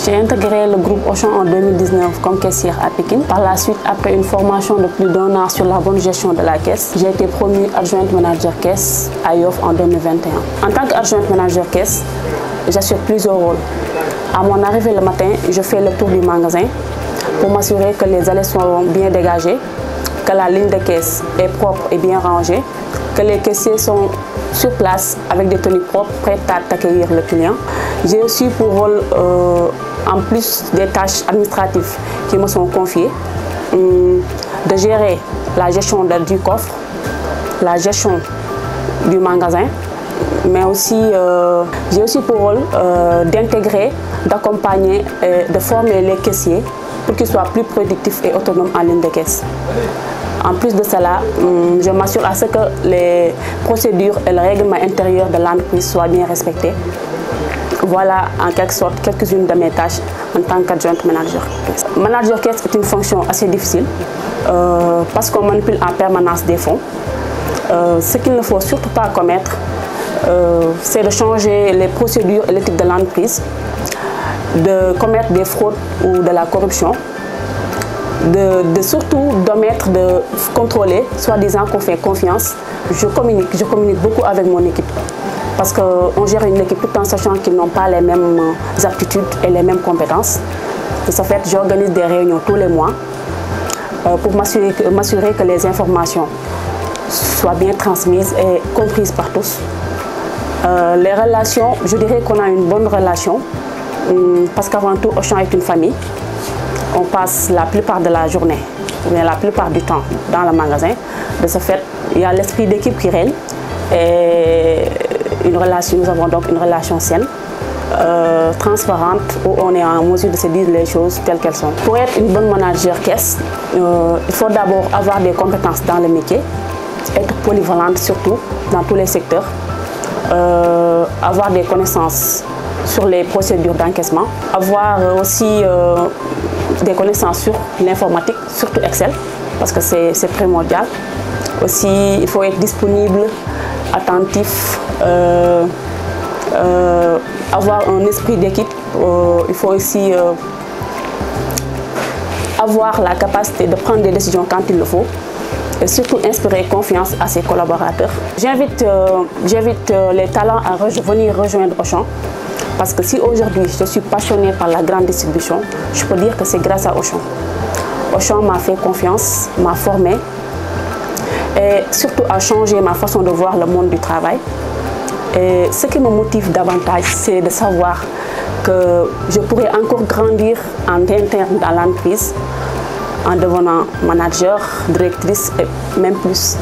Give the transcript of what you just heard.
J'ai intégré le groupe Auchan en 2019 comme caissière à Pékin. Par la suite, après une formation de plus d'1 an sur la bonne gestion de la caisse, j'ai été promue adjointe manager caisse à Yoff en 2021. En tant qu'adjointe manager caisse, j'assure plusieurs rôles. À mon arrivée le matin, je fais le tour du magasin pour m'assurer que les allées sont bien dégagées, que la ligne de caisse est propre et bien rangée, que les caissiers sont sur place avec des tenues propres, prêtes à accueillir le client. J'ai aussi pour rôle, en plus des tâches administratives qui me sont confiées, de gérer la gestion du coffre, la gestion du magasin, mais aussi j'ai aussi pour rôle d'intégrer, d'accompagner et de former les caissiers pour qu'ils soient plus productifs et autonomes en ligne de caisse. En plus de cela, je m'assure à ce que les procédures et le règlement intérieur de l'entreprise soient bien respectés. Voilà en quelque sorte quelques-unes de mes tâches en tant qu'adjointe manager caisse. Manager caisse est une fonction assez difficile parce qu'on manipule en permanence des fonds. Ce qu'il ne faut surtout pas commettre, c'est de changer les procédures et l'éthique de l'entreprise, de commettre des fraudes ou de la corruption, de surtout d'omettre de contrôler, soi-disant qu'on fait confiance. Je communique beaucoup avec mon équipe parce qu'on gère une équipe tout en sachant qu'ils n'ont pas les mêmes aptitudes et les mêmes compétences. De ce fait, j'organise des réunions tous les mois pour m'assurer que les informations soient bien transmises et comprises par tous. Les relations, je dirais qu'on a une bonne relation parce qu'avant tout, Auchan est une famille. On passe la plupart de la journée, ou bien la plupart du temps dans le magasin. De ce fait, il y a l'esprit d'équipe qui règne et nous avons donc une relation saine, transparente, où on est en mesure de se dire les choses telles qu'elles sont. Pour être une bonne manager caisse, il faut d'abord avoir des compétences dans le métier, être polyvalente surtout dans tous les secteurs, avoir des connaissances sur les procédures d'encaissement, avoir aussi des connaissances sur l'informatique, surtout Excel, parce que c'est primordial. Aussi, il faut être disponible, attentif, avoir un esprit d'équipe. Il faut aussi avoir la capacité de prendre des décisions quand il le faut et surtout inspirer confiance à ses collaborateurs. J'invite les talents à venir rejoindre Auchan. Parce que si aujourd'hui je suis passionnée par la grande distribution, je peux dire que c'est grâce à Auchan. Auchan m'a fait confiance, m'a formée et surtout a changé ma façon de voir le monde du travail. Et ce qui me motive davantage, c'est de savoir que je pourrais encore grandir en interne dans l'entreprise en devenant manager, directrice et même plus.